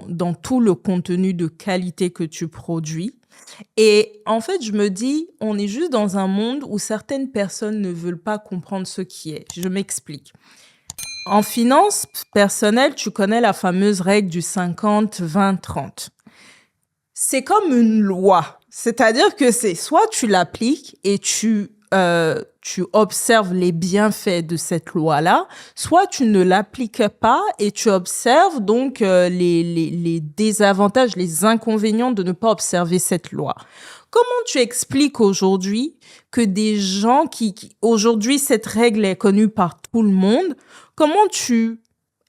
dans tout le contenu de qualité que tu produis. Et en fait, je me dis, on est juste dans un monde où certaines personnes ne veulent pas comprendre ce qui est. Je m'explique. En finance personnelle, tu connais la fameuse règle du 50, 20, 30. C'est comme une loi. C'est-à-dire que c'est soit tu l'appliques et tu observes les bienfaits de cette loi-là, soit tu ne l'appliques pas et tu observes donc les désavantages, les inconvénients de ne pas observer cette loi. Comment tu expliques aujourd'hui que des gens aujourd'hui cette règle est connue par tout le monde, comment tu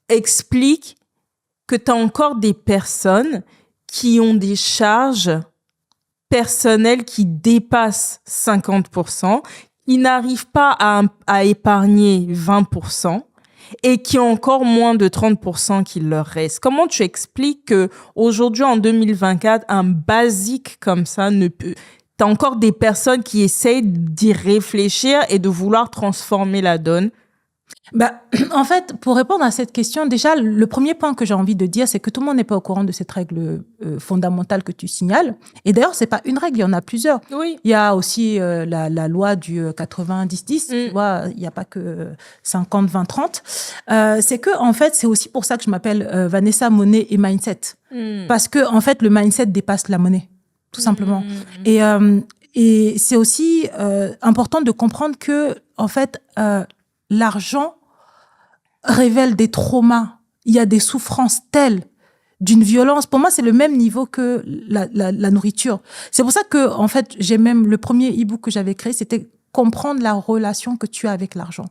expliques que tu as encore des personnes qui ont des charges personnelles qui dépassent 50%, qui n'arrivent pas à épargner 20% et qui ont encore moins de 30% qui leur reste? Comment tu expliques que aujourd'hui en 2024, un basique comme ça ne peut... T'as encore des personnes qui essayent d'y réfléchir et de vouloir transformer la donne? En fait, pour répondre à cette question, déjà, le premier point que j'ai envie de dire, c'est que tout le monde n'est pas au courant de cette règle fondamentale que tu signales. Et d'ailleurs, c'est pas une règle, il y en a plusieurs. Oui. Il y a aussi la loi du 90-10, tu vois, il n'y a pas que 50, 20, 30. C'est que, en fait, c'est aussi pour ça que je m'appelle Vanessa Monnaie et Mindset. Parce que, en fait, le mindset dépasse la monnaie, tout simplement. Et c'est aussi important de comprendre que, en fait, l'argent révèle des traumas. Il y a des souffrances telles, d'une violence. Pour moi, c'est le même niveau que la nourriture. C'est pour ça que, en fait, j'ai même le premier e-book que j'avais créé, c'était comprendre la relation que tu as avec l'argent.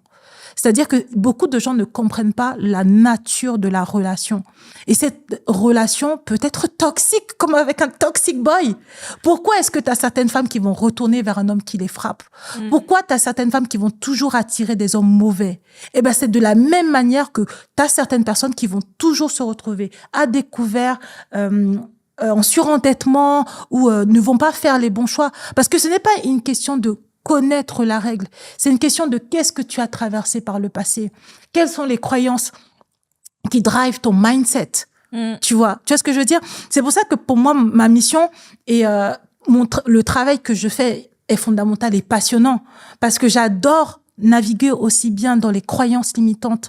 C'est-à-dire que beaucoup de gens ne comprennent pas la nature de la relation. Et cette relation peut être toxique, comme avec un toxic boy. Pourquoi est-ce que tu as certaines femmes qui vont retourner vers un homme qui les frappe? Pourquoi tu as certaines femmes qui vont toujours attirer des hommes mauvais? Eh ben, c'est de la même manière que tu as certaines personnes qui vont toujours se retrouver à découvert, en surendettement ou ne vont pas faire les bons choix. Parce que ce n'est pas une question de connaître la règle. C'est une question de qu'est-ce que tu as traversé par le passé. Quelles sont les croyances qui drivent ton mindset. Tu vois ce que je veux dire? C'est pour ça que pour moi, ma mission et le travail que je fais est fondamental et passionnant. Parce que j'adore naviguer aussi bien dans les croyances limitantes.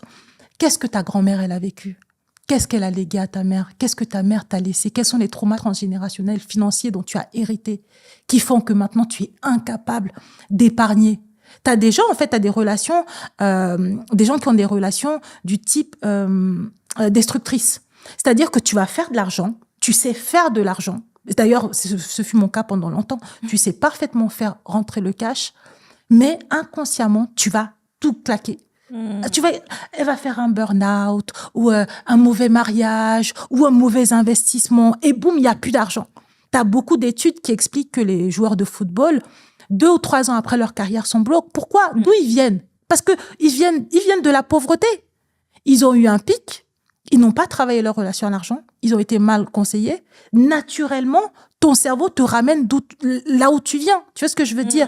Qu'est-ce que ta grand-mère, elle a vécu? Qu'est-ce qu'elle a légué à ta mère? Qu'est-ce que ta mère t'a laissé? Quels sont les traumas transgénérationnels financiers dont tu as hérité qui font que maintenant tu es incapable d'épargner? T'as des gens, en fait, t'as des relations, des gens qui ont des relations du type destructrices. C'est-à-dire que tu vas faire de l'argent, tu sais faire de l'argent. D'ailleurs, ce fut mon cas pendant longtemps. Tu sais parfaitement faire rentrer le cash, mais inconsciemment, tu vas tout claquer. Elle va faire un burn-out ou un mauvais mariage ou un mauvais investissement et boum, il n'y a plus d'argent. Tu as beaucoup d'études qui expliquent que les joueurs de football, 2 ou 3 ans après leur carrière, sont bloqués. Pourquoi? D'où ils viennent? Parce que ils viennent de la pauvreté. Ils ont eu un pic, ils n'ont pas travaillé leur relation à l'argent, ils ont été mal conseillés. Naturellement, ton cerveau te ramène là où tu viens. Tu vois ce que je veux dire?